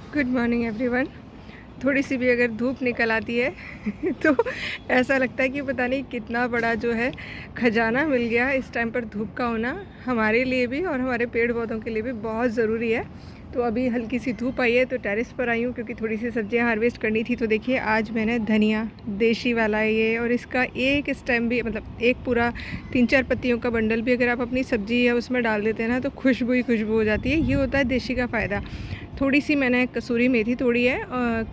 Good morning everyone. थोड़ी सी भी अगर धूप निकल आती है तो ऐसा लगता है कि पता नहीं कितना बड़ा जो है खजाना मिल गया। इस टाइम पर धूप का होना हमारे लिए भी और हमारे पेड़ पौधों के लिए भी बहुत ज़रूरी है। तो अभी हल्की सी धूप आई है तो टेरेस पर आई हूँ क्योंकि थोड़ी सी सब्जियाँ हार्वेस्ट करनी थी। तो देखिए आज मैंने धनिया देशी वाला है ये, और इसका एक स्टेम भी मतलब एक पूरा 3-4 पत्तियों का बंडल भी अगर आप अपनी सब्जी या उसमें डाल देते हैं ना तो खुशबू ही खुशबू हो जाती है। ये होता है देशी का फ़ायदा। थोड़ी सी मैंने कसूरी मेथी तोड़ी है।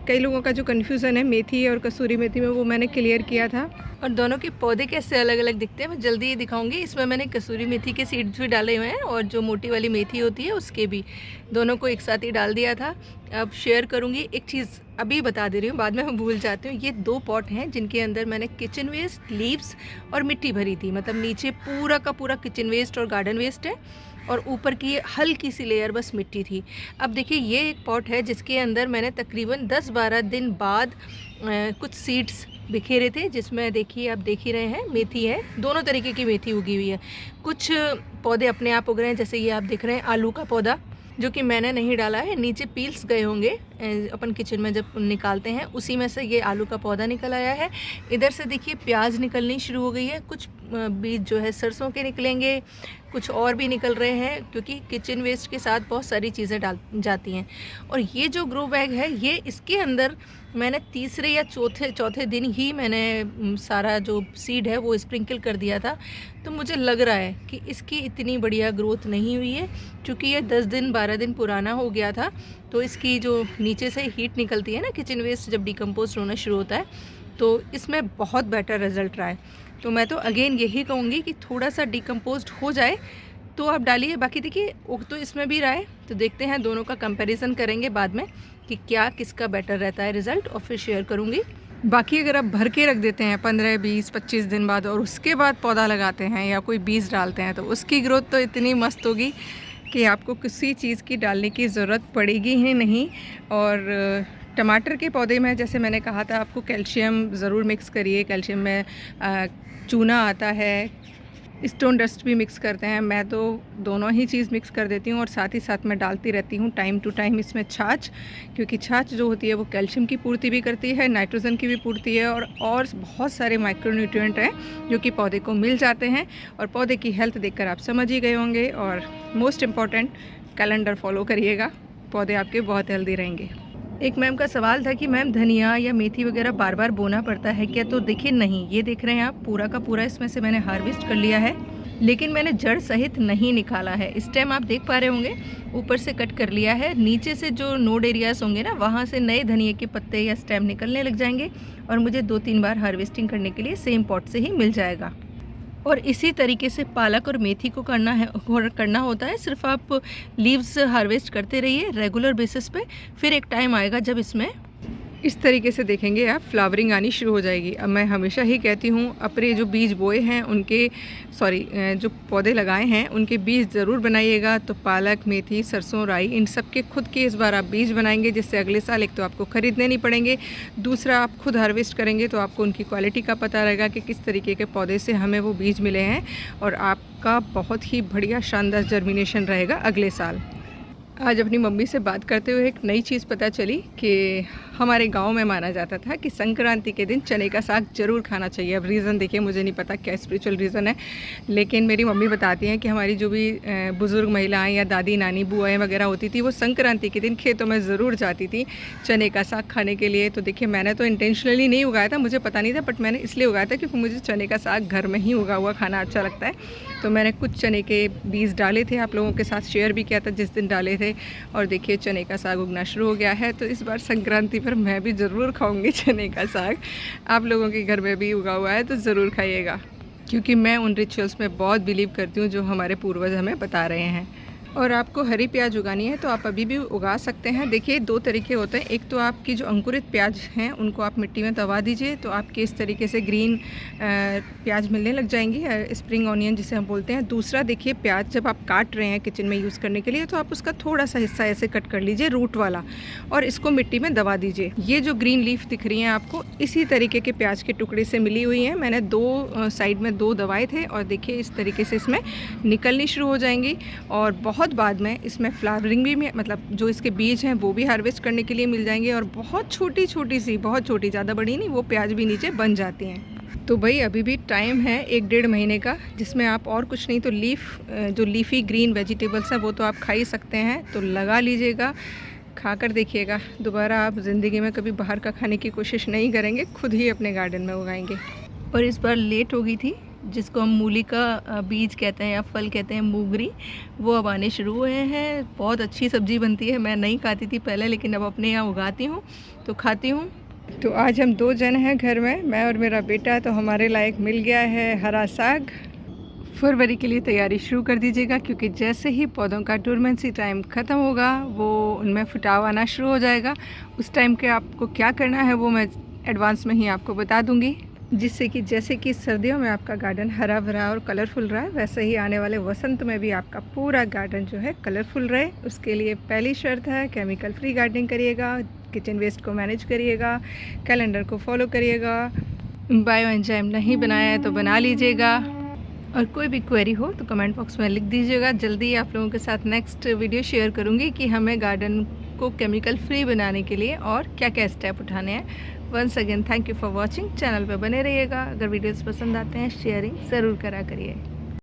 कई लोगों का जो कन्फ्यूज़न है मेथी और कसूरी मेथी में, वो मैंने क्लियर किया था। और दोनों के पौधे कैसे अलग अलग दिखते हैं मैं जल्दी ही दिखाऊंगी। इसमें मैंने कसूरी मेथी के सीड्स भी डाले हुए हैं और जो मोटी वाली मेथी होती है उसके भी, दोनों को एक साथ ही डाल दिया था। अब शेयर करूंगी। एक चीज़ अभी बता दे रही हूँ, बाद में मैं भूल जाती हूँ। ये 2 पॉट हैं जिनके अंदर मैंने किचन वेस्ट, लीव्स और मिट्टी भरी थी। मतलब नीचे पूरा का पूरा किचन वेस्ट और गार्डन वेस्ट है और ऊपर की हल्की सी लेयर बस मिट्टी थी। अब देखिए ये एक पॉट है जिसके अंदर मैंने तकरीबन 10-12 दिन बाद कुछ सीड्स बिखेरे थे, जिसमें देखिए आप देख ही रहे हैं मेथी है। दोनों तरीके की मेथी उगी हुई है। कुछ पौधे अपने आप उग रहे हैं, जैसे ये आप देख रहे हैं आलू का पौधा जो कि मैंने नहीं डाला है। नीचे पील्स गए होंगे अपन किचन में जब निकालते हैं, उसी में से ये आलू का पौधा निकल आया है। इधर से देखिए प्याज निकलनी शुरू हो गई है। कुछ बीज जो है सरसों के निकलेंगे, कुछ और भी निकल रहे हैं क्योंकि किचन वेस्ट के साथ बहुत सारी चीज़ें डाल जाती हैं। और ये जो ग्रो बैग है, ये इसके अंदर मैंने तीसरे या चौथे दिन ही मैंने सारा जो सीड है वो स्प्रिंकल कर दिया था। तो मुझे लग रहा है कि इसकी इतनी बढ़िया ग्रोथ नहीं हुई है क्योंकि ये 10 दिन 12 दिन पुराना हो गया था। तो इसकी जो नीचे से हीट निकलती है ना, किचन वेस्ट जब डिकम्पोज होना शुरू होता है, तो इसमें बहुत बेटर रिज़ल्ट रहा है। तो मैं तो अगेन यही कहूँगी कि थोड़ा सा डिकम्पोज हो जाए तो आप डालिए। बाकी देखिए उग तो इसमें भी रहा है, तो देखते हैं, दोनों का कंपैरिजन करेंगे बाद में कि क्या किसका बेटर रहता है रिज़ल्ट, और फिर शेयर करूँगी। बाकी अगर आप भर के रख देते हैं 15, 20, 25 दिन बाद और उसके बाद पौधा लगाते हैं या कोई बीज डालते हैं, तो उसकी ग्रोथ तो इतनी मस्त होगी कि आपको किसी चीज़ की डालने की ज़रूरत पड़ेगी ही नहीं। और टमाटर के पौधे में जैसे मैंने कहा था आपको, कैल्शियम ज़रूर मिक्स करिए। कैल्शियम में चूना आता है, स्टोन डस्ट भी मिक्स करते हैं। मैं तो दोनों ही चीज़ मिक्स कर देती हूँ और साथ ही साथ मैं डालती रहती हूँ टाइम टू टाइम इसमें छाछ, क्योंकि छाछ जो होती है वो कैल्शियम की पूर्ति भी करती है, नाइट्रोजन की भी पूर्ति है, और बहुत सारे माइक्रोन्यूट्रिएंट हैं जो कि पौधे को मिल जाते हैं। और पौधे की हेल्थ देखकर आप समझ ही गए होंगे। और मोस्ट इम्पॉर्टेंट, कैलेंडर फॉलो करिएगा, पौधे आपके बहुत हेल्दी रहेंगे। एक मैम का सवाल था कि मैम धनिया या मेथी वगैरह बार बार बोना पड़ता है क्या? तो देखिए नहीं, ये देख रहे हैं आप पूरा का पूरा इसमें से मैंने हार्वेस्ट कर लिया है, लेकिन मैंने जड़ सहित नहीं निकाला है। स्टेम आप देख पा रहे होंगे, ऊपर से कट कर लिया है। नीचे से जो नोड एरियाज होंगे ना, वहाँ से नए धनिए के पत्ते या स्टेम निकलने लग जाएंगे और मुझे 2-3 बार हार्वेस्टिंग करने के लिए सेम पॉट से ही मिल जाएगा। और इसी तरीके से पालक और मेथी को करना होता है। सिर्फ आप लीव्स हार्वेस्ट करते रहिए रेगुलर बेसिस पे, फिर एक टाइम आएगा जब इसमें इस तरीके से देखेंगे आप फ्लावरिंग आनी शुरू हो जाएगी। अब मैं हमेशा ही कहती हूँ अपने जो बीज बोए हैं उनके जो पौधे लगाए हैं उनके बीज ज़रूर बनाइएगा। तो पालक, मेथी, सरसों, राई, इन सब के खुद के इस बार आप बीज बनाएंगे, जिससे अगले साल एक तो आपको ख़रीदने नहीं पड़ेंगे, दूसरा आप खुद हार्वेस्ट करेंगे तो आपको उनकी क्वालिटी का पता रहेगा कि किस तरीके के पौधे से हमें वो बीज मिले हैं, और आपका बहुत ही बढ़िया शानदार जर्मिनेशन रहेगा अगले साल। आज अपनी मम्मी से बात करते हुए एक नई चीज़ पता चली कि हमारे गांव में माना जाता था कि संक्रांति के दिन चने का साग जरूर खाना चाहिए। अब रीज़न देखिए, मुझे नहीं पता क्या स्पिरिचुअल रीज़न है, लेकिन मेरी मम्मी बताती हैं कि हमारी जो भी बुज़ुर्ग महिलाएं या दादी नानी बुआएं वगैरह होती थी, वो संक्रांति के दिन खेतों में ज़रूर जाती थी चने का साग खाने के लिए। तो देखिए मैंने तो इंटेंशनली नहीं उगाया था, मुझे पता नहीं था, बट मैंने इसलिए उगाया था क्योंकि मुझे चने का साग घर में ही उगा हुआ खाना अच्छा लगता है। तो मैंने कुछ चने के बीज डाले थे, आप लोगों के साथ शेयर भी किया था जिस दिन डाले थे, और देखिए चने का साग उगना शुरू हो गया है। तो इस बार संक्रांति पर मैं भी ज़रूर खाऊंगी चने का साग। आप लोगों के घर में भी उगा हुआ है तो ज़रूर खाइएगा, क्योंकि मैं उन रिचुअल्स में बहुत बिलीव करती हूँ जो हमारे पूर्वज हमें बता रहे हैं। और आपको हरी प्याज उगानी है तो आप अभी भी उगा सकते हैं। देखिए 2 तरीके होते हैं, एक तो आपकी जो अंकुरित प्याज हैं उनको आप मिट्टी में दबा दीजिए तो आपके इस तरीके से ग्रीन प्याज मिलने लग जाएंगी, स्प्रिंग ऑनियन जिसे हम बोलते हैं। दूसरा देखिए, प्याज जब आप काट रहे हैं किचन में यूज़ करने के लिए तो आप उसका थोड़ा सा हिस्सा ऐसे कट कर लीजिए रूट वाला, और इसको मिट्टी में दबा दीजिए। ये जो ग्रीन लीफ दिख रही हैं आपको, इसी तरीके के प्याज के टुकड़े से मिली हुई हैं। मैंने 2 साइड में 2 दबाए थे और देखिए इस तरीके से इसमें निकलनी शुरू हो जाएंगी और बहुत बहुत बाद में इसमें फ्लावरिंग भी मतलब जो इसके बीज हैं वो भी हार्वेस्ट करने के लिए मिल जाएंगे। और बहुत छोटी छोटी सी, बहुत छोटी, ज़्यादा बड़ी नहीं, वो प्याज भी नीचे बन जाती हैं। तो भाई अभी भी टाइम है 1-1.5 महीने का, जिसमें आप और कुछ नहीं तो जो लीफ़ी ग्रीन वेजिटेबल्स हैं वो तो आप खा ही सकते हैं। तो लगा लीजिएगा, खाकर देखिएगा, दोबारा आप ज़िंदगी में कभी बाहर का खाने की कोशिश नहीं करेंगे, खुद ही अपने गार्डन में उगाएंगे। और इस बार लेट हो गई थी, जिसको हम मूली का बीज कहते हैं या फल कहते हैं, मूंगरी, वो अब आने शुरू हुए हैं। बहुत अच्छी सब्ज़ी बनती है, मैं नहीं खाती थी पहले, लेकिन अब अपने यहाँ उगाती हूँ तो खाती हूँ। तो आज हम 2 जन हैं घर में, मैं और मेरा बेटा, तो हमारे लायक मिल गया है हरा साग। फरवरी के लिए तैयारी शुरू कर दीजिएगा, क्योंकि जैसे ही पौधों का डोरमेंसी टाइम ख़त्म होगा वो उनमें फुटाव आना शुरू हो जाएगा। उस टाइम के आपको क्या करना है वो मैं एडवांस में ही आपको बता दूंगी, जिससे कि जैसे कि सर्दियों में आपका गार्डन हरा भरा और कलरफुल रहा है, वैसे ही आने वाले वसंत में भी आपका पूरा गार्डन जो है कलरफुल रहे। उसके लिए पहली शर्त है केमिकल फ्री गार्डनिंग करिएगा, किचन वेस्ट को मैनेज करिएगा, कैलेंडर को फॉलो करिएगा, बायो एंजाइम नहीं बनाया है तो बना लीजिएगा। और कोई भी क्वेरी हो तो कमेंट बॉक्स में लिख दीजिएगा। जल्दी आप लोगों के साथ नेक्स्ट वीडियो शेयर करूँगी कि हमें गार्डन को केमिकल फ्री बनाने के लिए और क्या क्या स्टेप उठाने हैं। Once again thank you for watching. Channel पर बने रहिएगा। अगर वीडियोस पसंद आते हैं शेयरिंग ज़रूर करा करिए।